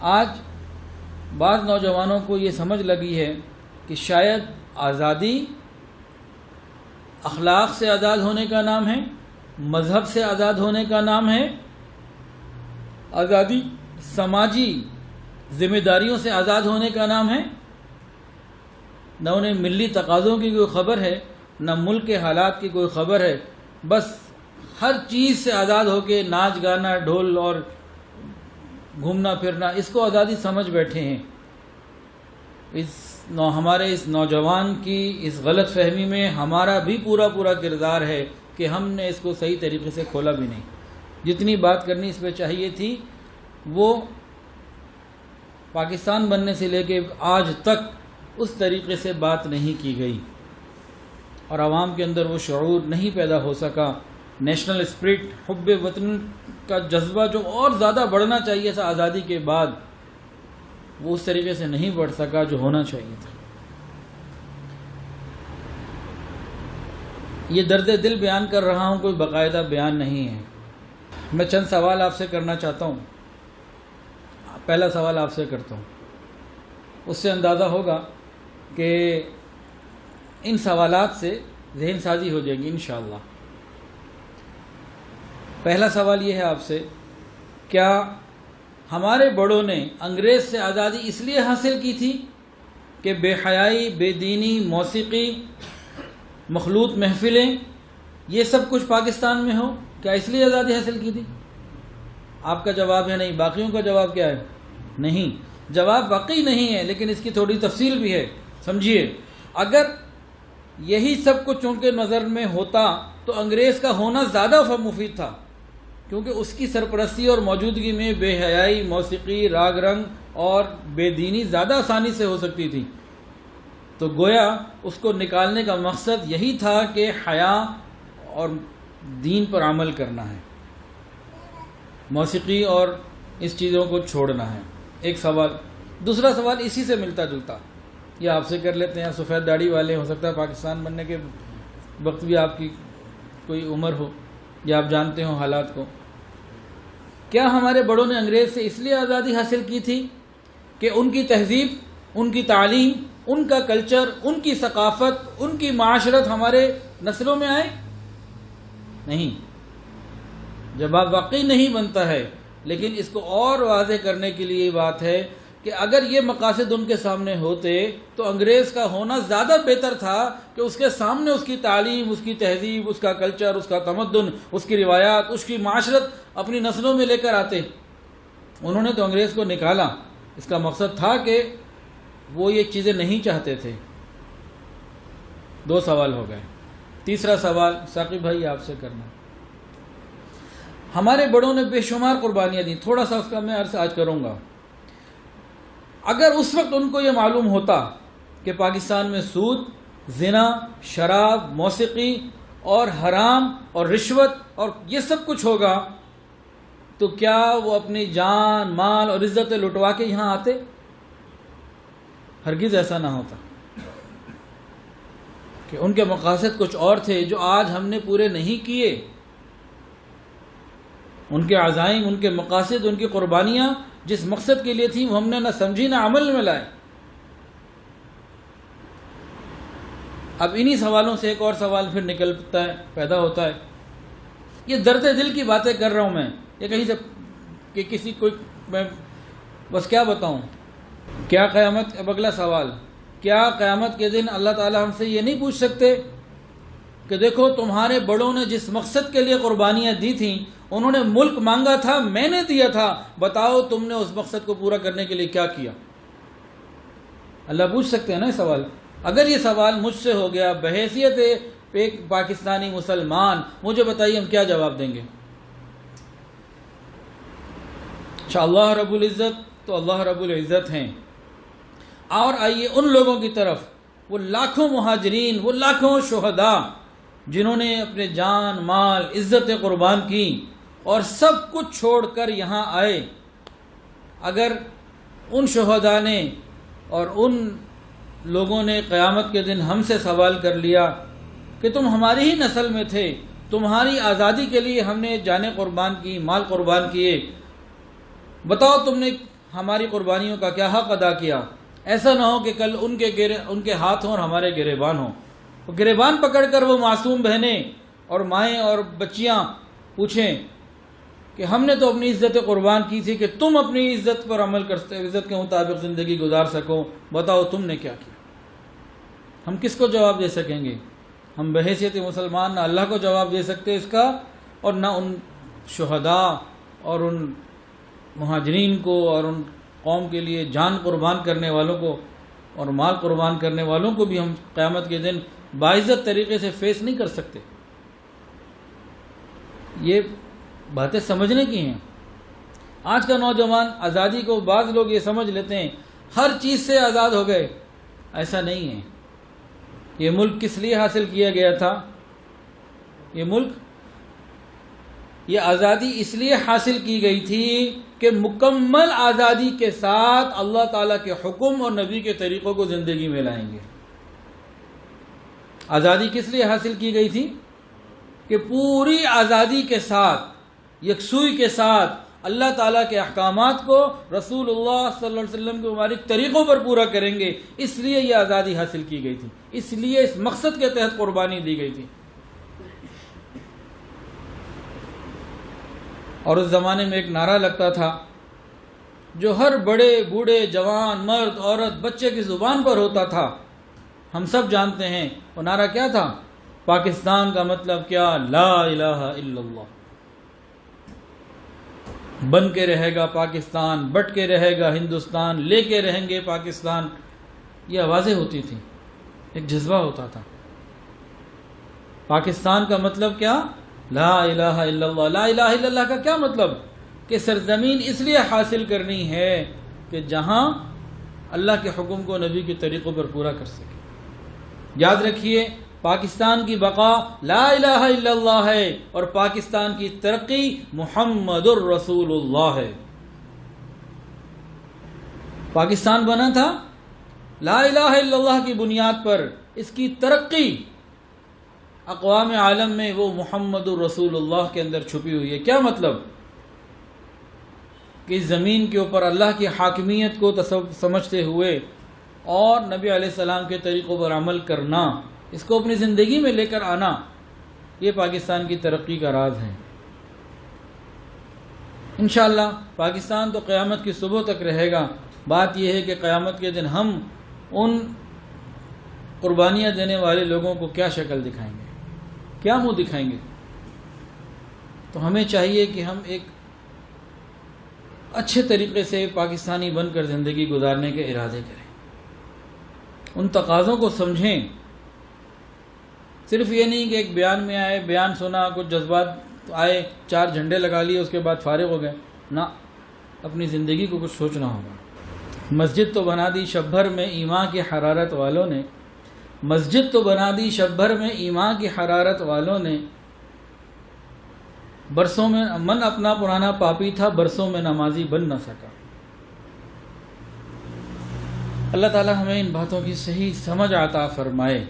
آج بعض نوجوانوں کو یہ سمجھ لگی ہے کہ شاید آزادی اخلاق سے آزاد ہونے کا نام ہے، مذہب سے آزاد ہونے کا نام ہے، آزادی سماجی ذمہ داریوں سے آزاد ہونے کا نام ہے۔ نہ انہیں ملی تقاضوں کی کوئی خبر ہے، نہ ملک کے حالات کی کوئی خبر ہے، بس ہر چیز سے آزاد ہو کے ناچ گانا ڈھول اور گھومنا پھرنا، اس کو آزادی سمجھ بیٹھے ہیں۔ ہمارے اس نوجوان کی اس غلط فہمی میں ہمارا بھی پورا کردار ہے کہ ہم نے اس کو صحیح طریقے سے کھولا بھی نہیں۔ جتنی بات کرنی اس پہ چاہیے تھی وہ پاکستان بننے سے لے کے آج تک اس طریقے سے بات نہیں کی گئی، اور عوام کے اندر وہ شعور نہیں پیدا ہو سکا۔ نیشنل اسپرٹ، حب وطن کا جذبہ جو اور زیادہ بڑھنا چاہیے تھا آزادی کے بعد، وہ اس طریقے سے نہیں بڑھ سکا جو ہونا چاہیے تھا۔ یہ درد دل بیان کر رہا ہوں، کوئی باقاعدہ بیان نہیں ہے۔ میں چند سوال آپ سے کرنا چاہتا ہوں۔ پہلا سوال آپ سے کرتا ہوں، اس سے اندازہ ہوگا کہ ان سوالات سے ذہن سازی ہو جائے گی انشاءاللہ۔ پہلا سوال یہ ہے آپ سے، کیا ہمارے بڑوں نے انگریز سے آزادی اس لیے حاصل کی تھی کہ بے حیائی، بے دینی، موسیقی، مخلوط محفلیں، یہ سب کچھ پاکستان میں ہو؟ کیا اس لیے آزادی حاصل کی تھی؟ آپ کا جواب ہے نہیں۔ باقیوں کا جواب کیا ہے؟ نہیں۔ جواب واقعی نہیں ہے، لیکن اس کی تھوڑی تفصیل بھی ہے، سمجھیے۔ اگر یہی سب کچھ ان کے نظر میں ہوتا تو انگریز کا ہونا زیادہ مفید تھا، کیونکہ اس کی سرپرستی اور موجودگی میں بے حیائی، موسیقی، راگ رنگ اور بے دینی زیادہ آسانی سے ہو سکتی تھی۔ تو گویا اس کو نکالنے کا مقصد یہی تھا کہ حیا اور دین پر عمل کرنا ہے، موسیقی اور اس چیزوں کو چھوڑنا ہے۔ ایک سوال۔ دوسرا سوال اسی سے ملتا جلتا، یہ آپ سے کر لیتے ہیں۔ سفید داڑھی والے، ہو سکتا ہے پاکستان بننے کے وقت بھی آپ کی کوئی عمر ہو یا آپ جانتے ہوں حالات کو۔ کیا ہمارے بڑوں نے انگریز سے اس لیے آزادی حاصل کی تھی کہ ان کی تہذیب، ان کی تعلیم، ان کا کلچر، ان کی ثقافت، ان کی معاشرت ہمارے نسلوں میں آئے؟ نہیں۔ جواب واقعی نہیں بنتا ہے، لیکن اس کو اور واضح کرنے کے لیے یہ بات ہے کہ اگر یہ مقاصد ان کے سامنے ہوتے تو انگریز کا ہونا زیادہ بہتر تھا کہ اس کے سامنے اس کی تعلیم، اس کی تہذیب، اس کا کلچر، اس کا تمدن، اس کی روایات، اس کی معاشرت اپنی نسلوں میں لے کر آتے۔ انہوں نے تو انگریز کو نکالا، اس کا مقصد تھا کہ وہ یہ چیزیں نہیں چاہتے تھے۔ دو سوال ہو گئے۔ تیسرا سوال ثاقب بھائی آپ سے کرنا۔ ہمارے بڑوں نے بے شمار قربانیاں دیں، تھوڑا سا اس کا میں عرض آج کروں گا۔ اگر اس وقت ان کو یہ معلوم ہوتا کہ پاکستان میں سود، زنا، شراب، موسیقی اور حرام اور رشوت اور یہ سب کچھ ہوگا تو کیا وہ اپنی جان، مال اور عزتیں لٹوا کے یہاں آتے؟ ہرگز ایسا نہ ہوتا، کہ ان کے مقاصد کچھ اور تھے جو آج ہم نے پورے نہیں کیے۔ ان کے عزائم، ان کے مقاصد، ان کی قربانیاں جس مقصد کے لیے تھیں وہ ہم نے نہ سمجھی نہ عمل میں لائے۔ اب انہی سوالوں سے ایک اور سوال پھر نکلتا ہے، پیدا ہوتا ہے۔ یہ درد دل کی باتیں کر رہا ہوں میں، یہ کہیں سے کہ کسی کوئی میں بس کیا بتاؤں۔ کیا قیامت، اب اگلا سوال، کیا قیامت کے دن اللہ تعالیٰ ہم سے یہ نہیں پوچھ سکتے کہ دیکھو تمہارے بڑوں نے جس مقصد کے لیے قربانیاں دی تھیں، انہوں نے ملک مانگا تھا، میں نے دیا تھا، بتاؤ تم نے اس مقصد کو پورا کرنے کے لیے کیا کیا؟ اللہ پوچھ سکتے ہیں نا یہ سوال۔ اگر یہ سوال مجھ سے ہو گیا بحیثیت ایک پاکستانی مسلمان، مجھے بتائیے ہم کیا جواب دیں گے؟ اچھا، اللہ رب العزت تو اللہ رب العزت ہیں۔ اور آئیے ان لوگوں کی طرف، وہ لاکھوں مہاجرین، وہ لاکھوں شہداء جنہوں نے اپنے جان، مال، عزتیں قربان کی اور سب کچھ چھوڑ کر یہاں آئے۔ اگر ان شہداء نے اور ان لوگوں نے قیامت کے دن ہم سے سوال کر لیا کہ تم ہماری ہی نسل میں تھے، تمہاری آزادی کے لیے ہم نے جانیں قربان کی، مال قربان کیے، بتاؤ تم نے ہماری قربانیوں کا کیا حق ادا کیا. ایسا نہ ہو کہ کل ان کے ہاتھ ہوں اور ہمارے گریبان ہوں. وہ گریبان پکڑ کر وہ معصوم بہنیں اور مائیں اور بچیاں پوچھیں کہ ہم نے تو اپنی عزت قربان کی تھی کہ تم اپنی عزت پر عمل کرتے، عزت کے مطابق زندگی گزار سکو، بتاؤ تم نے کیا کیا. ہم کس کو جواب دے سکیں گے؟ ہم بحیثیت مسلمان نہ اللہ کو جواب دے سکتے اس کا، اور نہ ان شہداء اور ان مہاجرین کو اور ان قوم کے لیے جان قربان کرنے والوں کو اور مال قربان کرنے والوں کو بھی ہم قیامت کے دن باعزت طریقے سے فیس نہیں کر سکتے. یہ باتیں سمجھنے کی ہیں. آج کا نوجوان آزادی کو بعض لوگ یہ سمجھ لیتے ہیں ہر چیز سے آزاد ہو گئے. ایسا نہیں ہے. یہ ملک کس لیے حاصل کیا گیا تھا؟ یہ آزادی اس لیے حاصل کی گئی تھی کہ مکمل آزادی کے ساتھ اللہ تعالیٰ کے حکم اور نبی کے طریقوں کو زندگی میں لائیں گے. آزادی کس لیے حاصل کی گئی تھی؟ کہ پوری آزادی کے ساتھ، یکسوئی کے ساتھ اللہ تعالیٰ کے احکامات کو رسول اللہ صلی اللہ علیہ وسلم کے مبارک طریقوں پر پورا کریں گے. اس لیے یہ آزادی حاصل کی گئی تھی، اس لیے اس مقصد کے تحت قربانی دی گئی تھی. اور اس زمانے میں ایک نعرہ لگتا تھا جو ہر بڑے بوڑھے جوان مرد عورت بچے کی زبان پر ہوتا تھا. ہم سب جانتے ہیں وہ نعرہ کیا تھا؟ پاکستان کا مطلب کیا؟ لا الہ الا اللہ. بن کے رہے گا پاکستان، بٹ کے رہے گا ہندوستان، لے کے رہیں گے پاکستان. یہ آوازیں ہوتی تھیں، ایک جذبہ ہوتا تھا. پاکستان کا مطلب کیا؟ لا الہ الا اللہ. لا الہ الا اللہ کا کیا مطلب؟ کہ سرزمین اس لیے حاصل کرنی ہے کہ جہاں اللہ کے حکم کو نبی کے طریقوں پر پورا کر سکے. یاد رکھیے پاکستان کی بقا لا الہ الا اللہ ہے اور پاکستان کی ترقی محمد الرسول اللہ ہے. پاکستان بنا تھا لا الہ الا اللہ کی بنیاد پر. اس کی ترقی اقوام عالم میں وہ محمد الرسول اللہ کے اندر چھپی ہوئی ہے. کیا مطلب؟ کہ اس زمین کے اوپر اللہ کی حاکمیت کو سمجھتے ہوئے اور نبی علیہ السلام کے طریقوں پر عمل کرنا، اس کو اپنی زندگی میں لے کر آنا، یہ پاکستان کی ترقی کا راز ہے. انشاءاللہ پاکستان تو قیامت کی صبح تک رہے گا. بات یہ ہے کہ قیامت کے دن ہم ان قربانیاں دینے والے لوگوں کو کیا شکل دکھائیں گے، کیا منہ دکھائیں گے. تو ہمیں چاہیے کہ ہم ایک اچھے طریقے سے پاکستانی بن کر زندگی گزارنے کے ارادے کریں، ان تقاضوں کو سمجھیں. صرف یہ نہیں کہ ایک بیان میں آئے، بیان سنا، کچھ جذبات آئے، 4 جھنڈے لگا لیے، اس کے بعد فارغ ہو گئے. نہ، اپنی زندگی کو کچھ سوچنا ہوگا. مسجد تو بنا دی شب بھر میں ایمان کی حرارت والوں نے، مسجد تو بنا دی شب بھر میں ایمان کی حرارت والوں نے. برسوں میں من اپنا پرانا پاپی تھا، برسوں میں نمازی بن نہ سکا. اللہ تعالی ہمیں ان باتوں کی صحیح سمجھ عطا فرمائے.